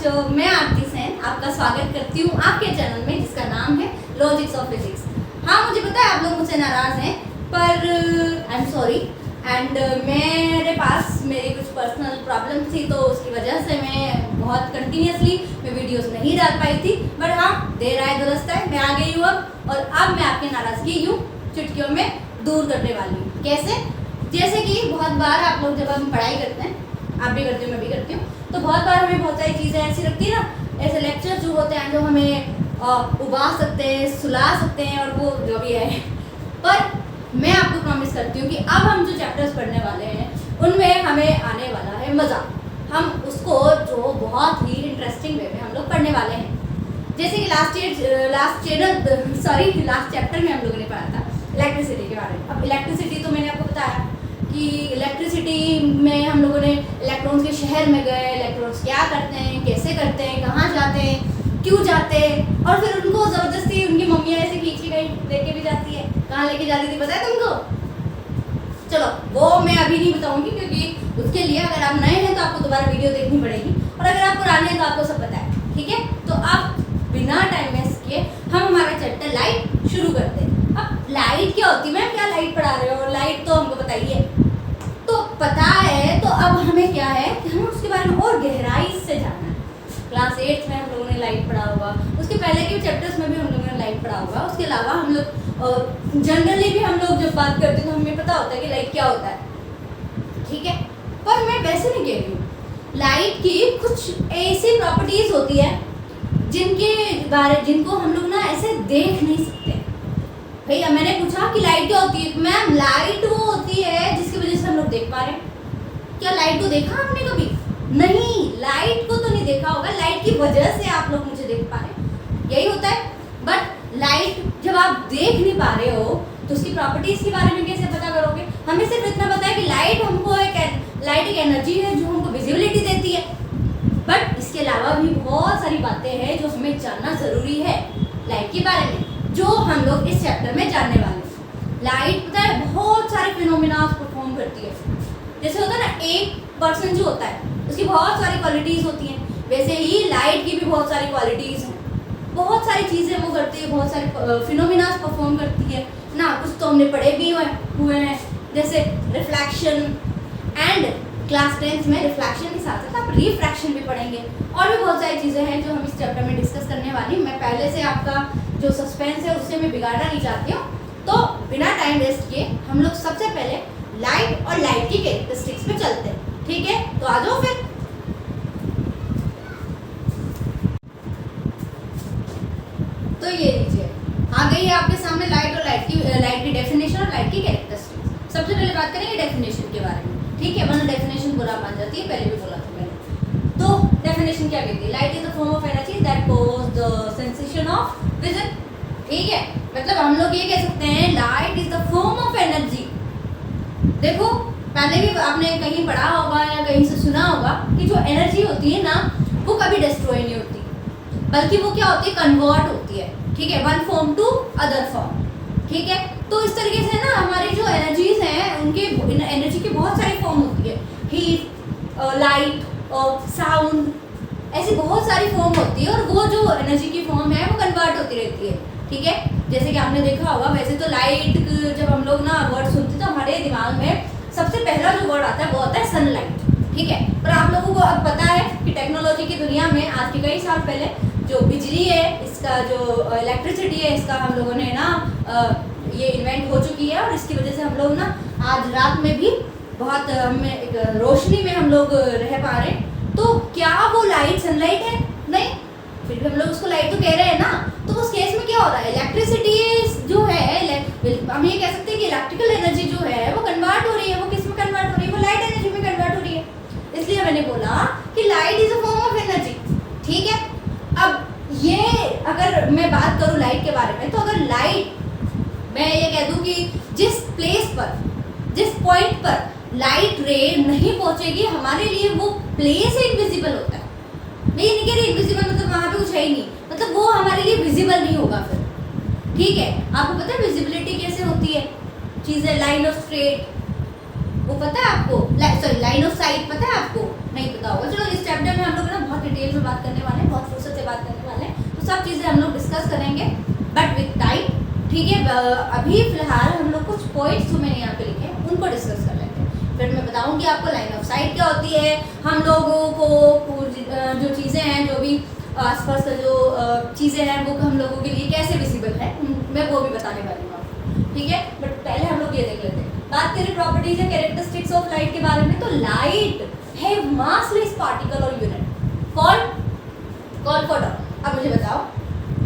बच्चों, मैं आरती सेन आपका स्वागत करती हूँ आपके चैनल में जिसका नाम है लॉजिक्स ऑफ फिजिक्स। हाँ, मुझे पता है आप लोग मुझसे नाराज़ हैं, पर आई एम सॉरी। एंड मेरे पास मेरी कुछ पर्सनल प्रॉब्लम थी, तो उसकी वजह से मैं बहुत कंटिन्यूसली वीडियोस नहीं डाल पाई थी। बट हाँ, देर आए दुरुस्त है, मैं आ गई हूँ अब, और अब मैं आपकी नाराज़गी यूँ चुटकियों में दूर करने वाली हूँ। कैसे? जैसे कि बहुत बार आप लोग जब हम पढ़ाई करते हैं, आप भी करते हो, मैं भी करती हूँ, तो बहुत बार हमें बहुत सारी चीज़ें ऐसी लगती है ना, ऐसे लेक्चर जो होते हैं जो हमें उबाल सकते हैं, सुला सकते हैं, और वो जो भी है। पर मैं आपको प्रॉमिस करती हूँ कि अब हम जो चैप्टर्स पढ़ने वाले हैं उनमें हमें आने वाला है मज़ा। हम उसको जो बहुत ही इंटरेस्टिंग वे में हम लोग पढ़ने वाले हैं। जैसे कि लास्ट चैप्टर में हम लोगों ने पढ़ा था इलेक्ट्रिसिटी के बारे में। अब इलेक्ट्रिसिटी तो मैंने आपको बताया कि इलेक्ट्रिसिटी में हम लोगों ने इलेक्ट्रॉन्स के शहर में गए, इलेक्ट्रॉन्स क्या करते हैं, कैसे करते हैं, कहाँ जाते हैं, क्यों जाते हैं, और फिर उनको ज़बरदस्ती उनकी मम्मियाँ ऐसे खींच के कहीं लेके भी जाती है। कहाँ लेके जाती थी पता है तुमको? चलो वो मैं अभी नहीं बताऊँगी, क्योंकि उसके लिए अगर आप नए हैं तो आपको दोबारा वीडियो देखनी पड़ेगी, और अगर आप पुराने हैं तो आपको सब पता है। ठीक है, तो आप बिना टाइम वेस्ट किए हम हमारा चैप्टर लाइट शुरू करते हैं। अब लाइट क्या होती है? मैम क्या लाइट पढ़ा रहे हो? लाइट तो हमको बताइए। तो पता है, तो अब हमें क्या है कि हमें उसके बारे में और गहराई से जानना है। क्लास 8 में हम लोगों ने लाइट पढ़ा होगा, उसके पहले के चैप्टर्स में भी हम लोगों ने लाइट पढ़ा होगा। उसके अलावा हम लोग जनरली भी हम लोग जब बात करते हैं तो हमें पता होता है कि लाइट क्या होता है। ठीक है, पर मैं वैसे नहीं कह रही हूँ। लाइट की कुछ ऐसी प्रॉपर्टीज होती है जिनको हम लोग ना ऐसे देख नहीं सकते। भैया मैंने पूछा कि लाइट क्या होती है? मैम लाइट वो होती है जिसकी वजह से हम लोग देख पा रहे हैं। क्या लाइट को देखा आपने कभी? नहीं, लाइट को तो नहीं देखा होगा, लाइट की वजह से आप लोग मुझे देख पा रहे हैं, यही होता है। बट लाइट जब आप देख नहीं पा रहे हो तो उसकी प्रॉपर्टीज के बारे में कैसे पता करोगे? हमें सिर्फ इतना पता है कि लाइट एक एनर्जी है जो हमको विजिबिलिटी देती है। बट इसके अलावा भी बहुत सारी बातें हैं जो हमें जानना जरूरी है लाइट के बारे में, जो हम लोग इस चैप्टर में जानने वाले हैं। लाइट पता है बहुत सारे फिनोमिना परफॉर्म करती है। जैसे होता है ना, एक पर्सन जो होता है उसकी बहुत सारी क्वालिटीज़ होती हैं, वैसे ही लाइट की भी बहुत सारी क्वालिटीज़ हैं। बहुत सारी चीज़ें वो करती है, बहुत सारे फिनोमिना परफॉर्म करती है ना। कुछ तो हमने पढ़े भी हुए हैं, जैसे रिफ्लैक्शन, एंड क्लास 10 में रिफ्लैक्शन के साथ साथ आप रिफ्रैक्शन भी पढ़ेंगे, और भी बहुत सारी चीज़ें हैं जो हम इस चैप्टर में डिस्कस करने वाली हूँ। मैं पहले से आपका जो सस्पेंस है उससे मैं बिगाड़ना नहीं चाहती हूँ, तो बिना टाइम वेस्ट किए हम लोग सबसे पहले लाइट और लाइट की कैरेक्टरिस्टिक्स पे चलते हैं। ठीक है, तो आ जाओ फिर। तो ये लीजिए, आ गई है आपके सामने लाइट और लाइट की डेफिनेशन और लाइट की कैरेक्टरिस्टिक्स। सबसे पहले बात करेंगे डेफिनेशन के बारे में। ठीक है, वरना डेफिनेशन बुरा मान जाती है, पहले भी बोला था मैंने। तो डेफिनेशन क्या कहती है? Light is the form of energy that cause the sensation of vision. ठीक है, मतलब हम लोग ये कह सकते हैं light is the form of energy. देखो, पहले भी आपने कहीं पढ़ा होगा या कहीं से सुना होगा कि जो एनर्जी होती है ना, वो कभी डिस्ट्रॉय नहीं होती, बल्कि वो क्या होती है? कन्वर्ट होती है। ठीक है, one form to other form. ठीक है, तो इस तरीके से ना हमारी जो एनर्जीज हैं उनके एनर्जी की बहुत सारी फॉर्म होती है। हीट, लाइट, साउंड, ऐसी बहुत सारी फॉर्म होती है, और वो जो एनर्जी की फॉर्म है वो कन्वर्ट होती रहती है। ठीक है, जैसे कि आपने देखा होगा, वैसे तो लाइट जब हम लोग ना वर्ड सुनते तो हमारे दिमाग में सबसे पहला जो वर्ड आता है वो होता है सनलाइट। ठीक है, पर आप लोगों को अब पता है कि टेक्नोलॉजी की दुनिया में आज के कई साल पहले जो बिजली है, इसका जो इलेक्ट्रिसिटी है, इसका हम लोगों ने ना ये इन्वेंट हो चुकी है, और इसकी वजह से हम लोग ना आज रात में भी बहुत एक रोशनी में हम लोग रह पा रहे हैं। तो क्या वो लाइट सनलाइट है? नहीं, फिर भी हम लोग उसको लाइट तो कह रहे हैं ना। तो उस केस में क्या हो रहा है? इलेक्ट्रिसिटी जो है, हम ये कह सकते हैं कि इलेक्ट्रिकल एनर्जी जो है वो कन्वर्ट हो रही है। वो किस में कन्वर्ट हो रही है? वो लाइट एनर्जी में कन्वर्ट हो रही है। इसलिए मैंने बोला कि light is a form of energy. ठीक है, अब ये अगर मैं बात करूँ लाइट के बारे में, तो अगर लाइट, मैं ये कह दूँ कि जिस प्लेस पर, जिस पॉइंट पर लाइट रे नहीं पहुँचेगी, हमारे लिए वो प्लेस इनविजिबल होता है। मैं ये नहीं कह रही इनविजिबल मतलब वहाँ पे कुछ है ही नहीं, मतलब वो हमारे लिए विजिबल नहीं होगा फिर। ठीक है, आपको पता है विजिबिलिटी कैसे होती है? चीज़ें लाइन ऑफ स्ट्रेट, वो पता है आपको? सॉरी, लाइन ऑफ साइट पता है आपको? नहीं पता होगा। चलो, इस चैप्टर में हम लोग ना बहुत डिटेल में बात करने ठीक है, अभी फिलहाल हम लोग कुछ पॉइंट्स जो मैंने यहाँ पे लिखे हैं उनको डिस्कस कर लेते हैं, फिर मैं बताऊंगी आपको लाइन ऑफ साइट क्या होती है, हम लोगों को जो चीज़ें हैं, जो भी आसपास का जो चीज़ें हैं वो हम लोगों के लिए कैसे विजिबल है, मैं वो भी बताने वाली हूँ आपको, ठीक है। बट पहले हम लोग ये देख लेते हैं, बात करें प्रॉपर्टीज या कैरेक्टरिस्टिक्स ऑफ लाइट के बारे में, तो लाइट हैव मासलेस पार्टिकल और यूनिट कॉल्ड फोटॉन। अब मुझे बताओ,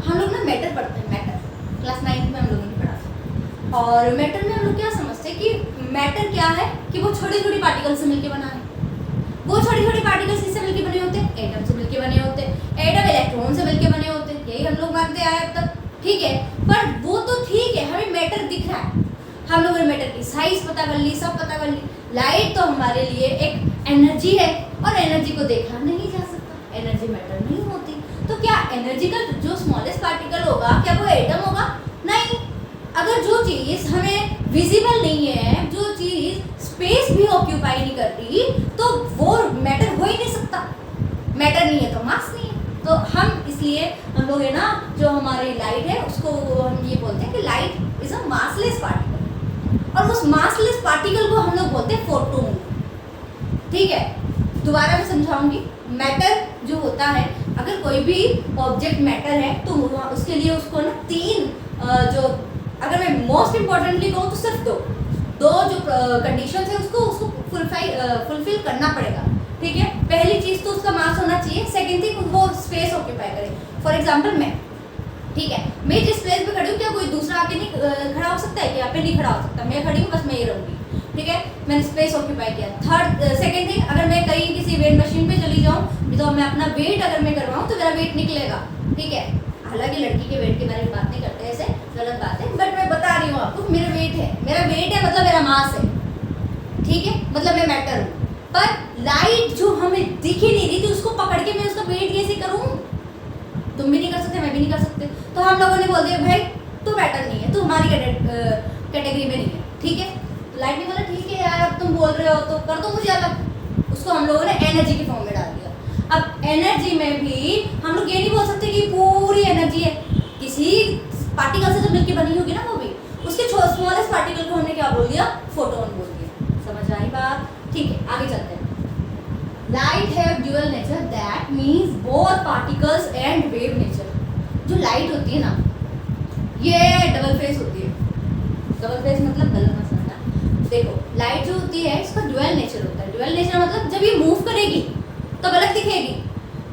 हम लोग ना मैटर पढ़ते हैं, मैटर क्लास 9 में हम लोगों ने पढ़ा, और मैटर में हम लोग क्या समझते हैं कि मैटर क्या है कि वो छोटी छोटी पार्टिकल से मिलकर बना है। वो छोटी छोटी पार्टिकल्स किससे मिलकर बने होते हैं? एटम से मिलकर बने होते हैं, एटम इलेक्ट्रॉन से मिलकर बने होते हैं, यही हम लोग मानते आए अब तक, ठीक है। पर वो तो ठीक है, हमें मैटर दिख रहा है, हम लोगों ने मैटर की साइज पता कर ली, सब पता कर ली। लाइट तो हमारे लिए एक एनर्जी है, और एनर्जी को देखा नहीं जा सकता, एनर्जी मैटर नहीं होती। तो क्या एनर्जी का जो स्मॉलेस्ट पार्टिकल होगा क्या वो एटम होगा? नहीं। अगर जो चीज़ हमें विजिबल नहीं है, जो चीज़ स्पेस भी ऑक्यूपाई नहीं करती, तो वो मैटर हो ही नहीं सकता। मैटर नहीं है तो मास नहीं है। तो हम इसलिए हम लोग है ना, जो हमारी लाइट है उसको हम ये बोलते हैं कि light is a massless particle, और उस मासलेस पार्टिकल को हम लोग बोलते हैं फोटोन, ठीक है। दोबारा मैं समझाऊंगी, मैटर जो होता है, अगर कोई भी ऑब्जेक्ट मैटर है तो उसके लिए उसको ना तीन जो, अगर मैं मोस्ट इम्पोर्टेंटली कहूँ तो सिर्फ दो जो कंडीशंस है उसको फुलफिल करना पड़ेगा, ठीक है। पहली चीज़ तो उसका मास होना चाहिए, सेकंड थिंग वो स्पेस ऑक्यूपाई करे। फॉर एग्जांपल मैं, ठीक है, मैं जिस प्लेस पे खड़ी हूँ क्या कोई दूसरा आके नहीं खड़ा हो सकता है? कि यहाँ पे नहीं खड़ा हो सकता, मैं खड़ी हूँ बस मैं ही रहूँगी, ठीक है, मैंने स्पेस ऑक्यूपाई किया। सेकंड थिंग, अगर मैं कहीं किसी वेट मशीन पे चली जाऊँ तो मैं अपना वेट अगर मैं करवाऊँ तो मेरा वेट निकलेगा, ठीक है। हालांकि लड़की के वेट के बारे में बात नहीं करते, ऐसे गलत बात है, बट मैं बता रही हूँ आपको, मेरा वेट है मतलब मेरा मास है, ठीक है, मतलब मैं मैटर हूँ। पर लाइट जो हमें दिख ही नहीं रही थी, उसको पकड़ के मैं उसका वेट कैसे करूँ? तुम भी नहीं कर सकते, मैं भी नहीं कर सकते। तो हम लोगों ने बोल दिया भाई तू मैटर नहीं है, तू हमारी कैटेगरी में नहीं है, ठीक है। लाइट ने बोला ठीक है यार, अब तुम बोल रहे हो तो कर दो मुझे अलग। उसको हम लोगों ने एनर्जी के फॉर्म में डाल दिया। अब एनर्जी में भी हम लोग ये नहीं बोल सकते कि पूरी एनर्जी है, किसी पार्टिकल से जो मिलकर बनी होगी ना वो भी, उसके स्मॉलेस्ट पार्टिकल को हमने क्या बोल दिया? फोटोन बोल दिया। समझ आई बात? ठीक है, आगे चलते हैं। Light have dual nature, that means both particles and wave nature. जो लाइट होती है ना, ये डबल फेस होती है। डबल फेस मतलब गलत मत समझना। देखो, लाइट जो होती है इसका ड्यूअल नेचर होता है। ड्यूअल नेचर मतलब जब ये मूव करेगी तब अलग दिखेगी,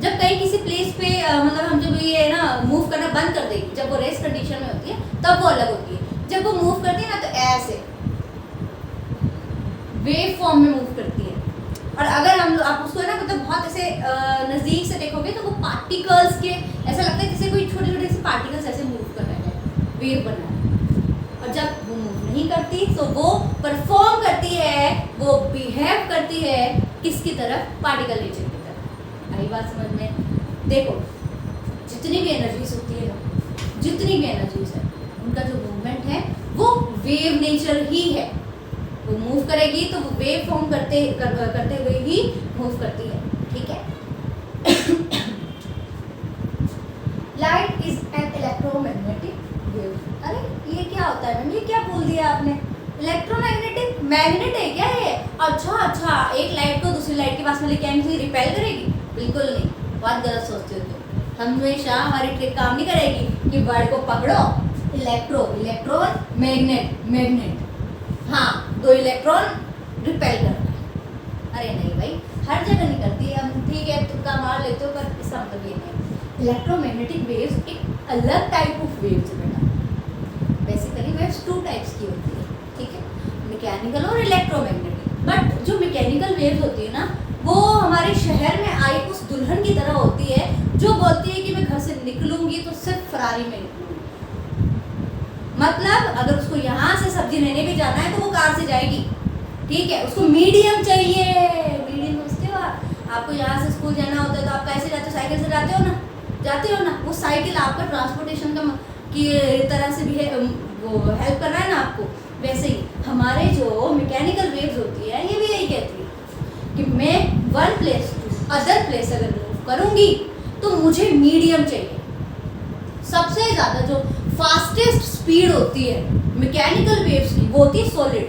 जब कहीं किसी प्लेस पे मतलब हम जब ये ना मूव करना बंद कर देगी, जब वो रेस्ट कंडीशन में होती है तब वो अलग होती है। जब वो मूव करती है ना तो ऐसे वेव फॉर्म में मूव करती है। और अगर हम आप उसको ना मतलब बहुत ऐसे नज़दीक से देखोगे तो वो पार्टिकल्स के ऐसा लगता है जैसे कोई छोटे छोटे से पार्टिकल्स ऐसे मूव कर रहे हैं, वेव बन रहा है। और जब वो मूव नहीं करती तो वो परफॉर्म करती है, वो बिहेव करती है किसकी तरफ? पार्टिकल नेचर की तरफ। आई बात समझ में? देखो, जितनी भी एनर्जीज होती है ना, जितनी भी एनर्जीज है, उनका जो मूवमेंट है वो वेव नेचर ही है। वो मूव करेगी तो वो वेव फॉर्म करते हुए ही मूव करती है, ठीक है। Light is an electromagnetic wave. अरे ये क्या होता है मैम, ये क्या बोल दिया आपने? इलेक्ट्रोमैग्नेटिक मैग्नेट है क्या ये? अच्छा, एक लाइट को दूसरी लाइट के पास में लेके आएंगे तो रिपेल करेगी? बिल्कुल नहीं, बहुत गलत सोचते हो तुम। हमेशा हमारी ट्रिक काम नहीं करेगी कि वर्ड को पकड़ो, इलेक्ट्रॉन, मैग्नेट, हाँ, दो इलेक्ट्रॉन रिपेल करना है। अरे नहीं भाई, हर जगह नहीं करती है। हम ठीक है तुक्का मार लेते हो, पर इसका मतलब ये नहीं। इलेक्ट्रोमैग्नेटिक वेव्स एक अलग टाइप ऑफ वेव्स है बेटा। बेसिकली वेव्स 2 टाइप्स की होती है, ठीक है, मैकेनिकल और इलेक्ट्रोमैग्नेटिक। बट जो मैकेनिकल वेव्स होती है ना, वो हमारे शहर में आई उस दुल्हन की तरह होती है जो बोलती है कि मैं घर से निकलूंगी तो सिर्फ फरारी में निकलूंगी। मतलब अगर उसको यहाँ से सब्जी लेने भी जाना है तो वो कार से जाएगी, ठीक है। उसको मीडियम चाहिए। मीडियम समझते हो आप? आपको यहाँ से स्कूल जाना होता है तो आप कैसे जाते हो? साइकिल से जाते हो ना। वो साइकिल आपका ट्रांसपोर्टेशन का की तरह से भी वो हेल्प कर रहा है ना आपको। वैसे ही हमारे जो मैकेनिकल वेव्स होती है ये भी यही कहती है कि मैं one place to other place अगर मूव करूँगी तो मुझे मीडियम चाहिए। सबसे ज़्यादा जो फास्टेस्ट स्पीड होती है मैकेनिकल वेव्स की, वो होती है सॉलिड,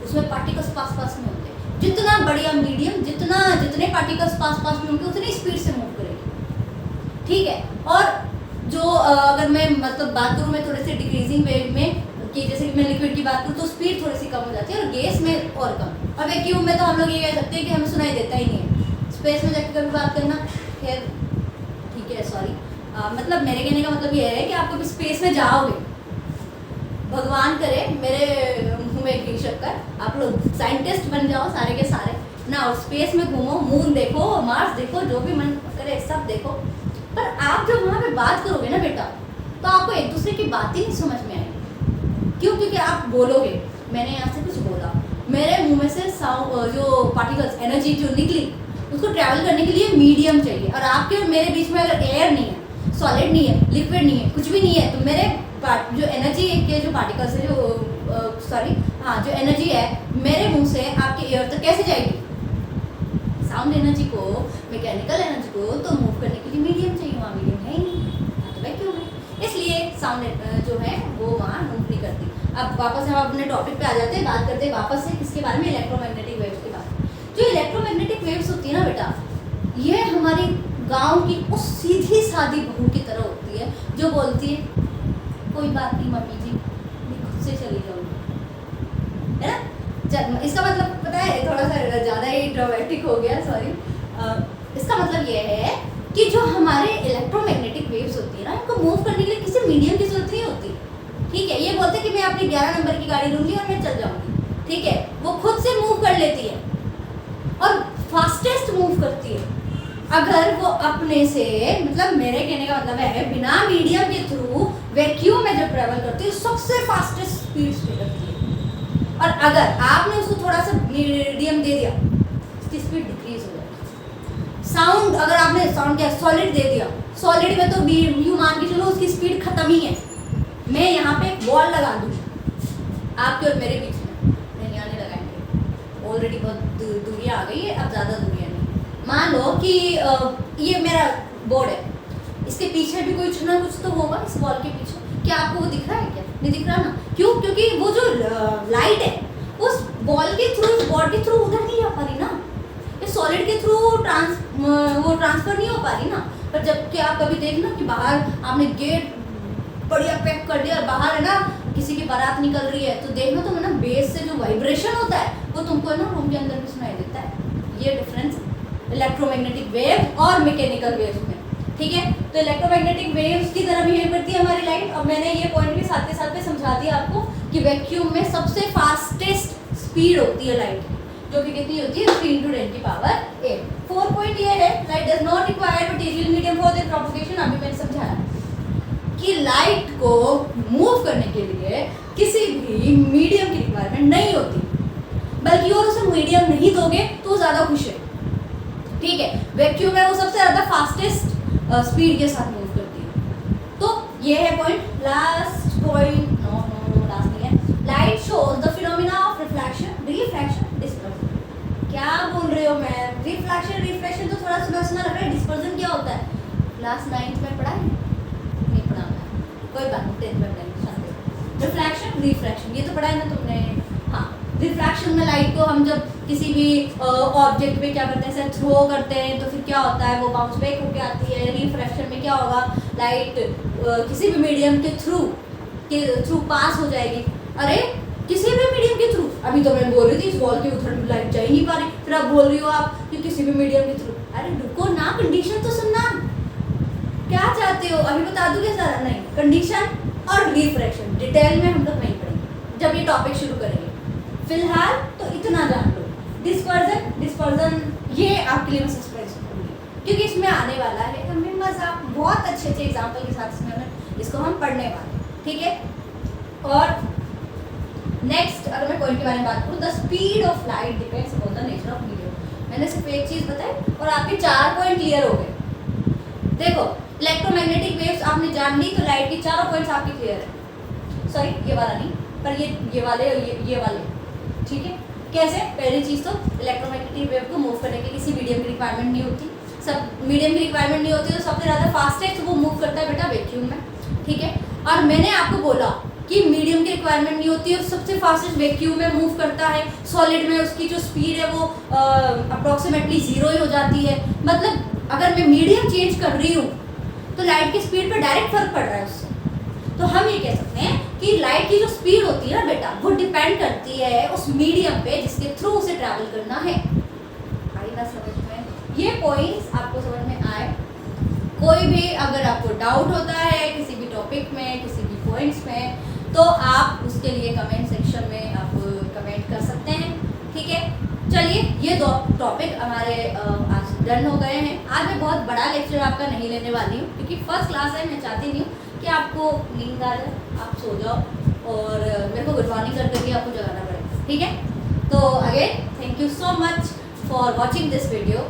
उसमें पार्टिकल्स पास पास में होते हैं। जितना बढ़िया मीडियम, जितने पार्टिकल्स पास पास में होंगे उतनी स्पीड से मूव करेगी, ठीक है। और जो अगर मैं मतलब बात करूँ मैं थोड़े से डिक्रीजिंग वेव में, कि जैसे कि मैं लिक्विड की बात करूँ तो स्पीड थोड़ी सी कम हो जाती है, और गैस में और कम। और वैक्यूम में तो हम लोग ये कह सकते हैं कि हमें सुनाई देता ही नहीं है। स्पेस में जाकर कभी बात करना, खैर ठीक है, सॉरी, मतलब मेरे कहने का मतलब ये है कि आप कभी स्पेस में जाओगे, भगवान करे मेरे मुँह में घी शक्कर, आप लोग साइंटिस्ट बन जाओ सारे के सारे ना, और स्पेस में घूमो, मून देखो, मार्स देखो, जो भी मन करे सब देखो, पर आप जब वहाँ पे बात करोगे ना बेटा, तो आपको एक दूसरे की बात ही नहीं समझ में आएगी। क्यों? क्योंकि आप बोलोगे, मैंने यहाँ से कुछ बोला, मेरे मुंह में से साउंड जो पार्टिकल्स एनर्जी जो निकली उसको ट्रैवल करने के लिए मीडियम चाहिए, और आपके और मेरे बीच में अगर एयर नहीं है, सॉलिड नहीं है, लिक्विड नहीं है, कुछ भी नहीं है, तो मेरे जो एनर्जी के जो पार्टिकल्स है, जो एनर्जी है मेरे मुंह से आपके एयर तक कैसे जाएगी? साउंड एनर्जी को, मैकेनिकल एनर्जी को तो मूव करने के लिए मीडियम चाहिए, वहाँ मीडियम है ही नहीं, तो वैक्यूम है, इसलिए साउंड जो है वो वहाँ मूव नहीं करती। अब वापस हम अपने टॉपिक पे आ जाते हैं, बात करते हैं वापस से किसके बारे में, इलेक्ट्रोमैग्नेटिक वेव्स के बारे में। जो इलेक्ट्रोमैग्नेटिक वेव्स होती है ना बेटा, ये हमारी गाँव की उस सीधी सादी बहू की तरह होती है जो बोलती है कोई बात नहीं मम्मी जी, मैं खुद से चली जाऊँगी, है ना। इसका मतलब पता है, थोड़ा सा ज़्यादा ही ड्रामेटिक हो गया, सॉरी। इसका मतलब ये है कि जो हमारे इलेक्ट्रोमैग्नेटिक वेव्स होती है ना, इनको मूव करने के लिए किसी मीडियम की जरूरत नहीं होती, ठीक है। ये बोलते हैं कि मैं अपनी 11 नंबर की गाड़ी लूँगी और मैं चल जाऊँगी, ठीक है। वो खुद से मूव कर लेती है और फास्टेस्ट मूव करती है। अगर वो अपने से, मतलब मेरे कहने का मतलब है, बिना मीडियम के थ्रू वैक्यूम में जब ट्रेवल करती है सबसे फास्टेस्ट स्पीड से करती है, और अगर आपने उसको थोड़ा सा मीडियम दे दिया उसकी स्पीड डिक्रीज हो जाएगी। साउंड, अगर आपने साउंड क्या सॉलिड दे दिया, सॉलिड में तो यूं मान के चलो उसकी स्पीड खत्म ही है। मैं यहाँ पे एक वॉल लगा दूँ आपके और मेरे बीच में, नहीं आने लगाएंगे, ऑलरेडी बहुत दूरियाँ आ गई है, अब ज़्यादा दूरियाँ नहीं। मान लो कि ये मेरा बोर्ड है, इसके पीछे भी कुछ ना कुछ तो होगा, इस वॉल के पीछे, क्या आपको वो दिख रहा है? क्या नहीं दिख रहा ना? क्यों? क्योंकि वो जो लाइट है उस बॉल के थ्रू, इस बोर्ड के थ्रू उधर नहीं जा पा रही ना, इस सॉलिड के थ्रू वो ट्रांसफर नहीं हो पा रही ना। पर जबकि आप कभी देखना कि बाहर आपने गेट बढ़िया पैक कर दिया और बाहर है ना किसी की बारात निकल रही है, तो देखना तो ना बेस से जो वाइब्रेशन होता है वो तुमको है ना रूम के अंदर भी सुनाई देता है। ये डिफरेंस इलेक्ट्रोमैग्नेटिक वेव और मैकेनिकल वेव्स में, ठीक है। तो इलेक्ट्रोमैग्नेटिक वेव्स की तरह बिहेव करती है हमारी लाइट। अब मैंने ये पॉइंट भी साथ के साथ में समझा दिया आपको कि वैक्यूम में सबसे फास्टेस्ट स्पीड होती है लाइट की, जो कि कितनी होती है 3 × 10⁸। 4 पॉइंट ये है, light does not require material medium for their propagation. अभी मैंने समझाया कि लाइट को मूव करने के लिए किसी भी मीडियम की रिक्वायरमेंट नहीं होती, बल्कि और उसे मीडियम नहीं दोगे तो ज़्यादा खुश है, ठीक है। वैक्यूम में वो सबसे ज़्यादा फास्टेस्ट स्पीड के साथ मूव करती है। तो ये है point, last point, no last नहीं है। Light shows the phenomena of reflection, refraction, dispersion. क्या बोल रहे हो मैं? रिफ्लेक्शन रिफ्रैक्शन तो थोड़ा सुना सुना लग रहा है, डिस्पर्जन क्या होता है? क्लास 9th में पढ़ा है? नहीं पढ़ा है, कोई बात नहीं, 10th में पढ़ाएंगे। रिफ्लेक्शन रिफ्रैक्शन ये तो पढ़ा है ना तुमने? हाँ, रिफ्रैक्शन में लाइट को हम जब किसी भी ऑब्जेक्ट पे क्या करते हैं, सर थ्रो करते हैं, तो फिर क्या होता है, वो बाउंस बैक होके आती है। रिफ्रैक्शन में क्या होगा, लाइट किसी भी मीडियम के थ्रू पास हो जाएगी। अरे किसी भी मीडियम के थ्रू, अभी तो मैं बोल रही थी इस वॉल के उधर लाइट जा ही नहीं पा रही, फिर आप बोल रही हो आप कि किसी भी मीडियम के थ्रू। अरे रुको ना, कंडीशन तो सुनना, क्या चाहते हो अभी बता दूँ क्या सारा? नहीं, कंडीशन और रिफ्रैक्शन डिटेल में हम लोग नहीं पढ़ेंगे जब ये टॉपिक शुरू करेंगे। फिलहाल तो इतना जान लो, डिस्पर्जन ये आपके लिए मैं सस्पेंस करूँगी क्योंकि इसमें आने वाला है हमें मज़ा, बहुत अच्छे अच्छे एग्जाम्पल के साथ इसमें इसको हम पढ़ने वाले, ठीक है। और नेक्स्ट अगर मैं पॉइंट के बारे में बात करूँ, the speed of light depends upon the nature of medium. मैंने सिर्फ एक चीज़ बताई और आपके 4 पॉइंट क्लियर हो गए। देखो इलेक्ट्रोमैग्नेटिक वेव्स आपने जान ली तो लाइट के चारों पॉइंट्स आपके क्लियर है। सॉरी ये वाला नहीं, पर ये वाले और ये वाले, ठीक है। कैसे? पहली चीज़ तो इलेक्ट्रोमैग्नेटिक वेव को मूव करने के किसी मीडियम की रिक्वायरमेंट नहीं होती, सब मीडियम की रिक्वायरमेंट नहीं होती, तो सबसे ज़्यादा फास्टेस्ट वो मूव करता है बेटा वैक्यूम में, ठीक है। और मैंने आपको बोला कि मीडियम की रिक्वायरमेंट नहीं होती और सबसे फास्टेस्ट वैक्यूम में मूव करता है, सॉलिड में उसकी जो स्पीड है वो अप्रॉक्सीमेटली 0 ही हो जाती है। मतलब अगर मैं मीडियम चेंज कर रही हूँ तो लाइट की स्पीड पर डायरेक्ट फर्क पड़ रहा है उससे। तो हम ये कह सकते हैं कि लाइट की जो स्पीड होती है ना बेटा, वो डिपेंड करती है उस मीडियम पे जिसके थ्रू उसे ट्रैवल करना है। आई ना समझ में? ये पॉइंट्स आपको समझ में आए? कोई भी अगर आपको डाउट होता है किसी भी टॉपिक में, किसी भी पॉइंट्स में, तो आप उसके लिए कमेंट सेक्शन में आप कमेंट कर सकते हैं। ठीक है, चलिए ये 2 टॉपिक हमारे आज डन हो गए हैं। आज मैं बहुत बड़ा लेक्चर आपका नहीं लेने वाली हूँ क्योंकि फर्स्ट क्लास है, मैं चाहती नहीं हूँ कि आपको नींद आ जाए, आप सो जाओ और मेरे को गुड मॉर्निंग कर करके आपको जगाना पड़े। ठीक है, तो again thank you so much for watching this video.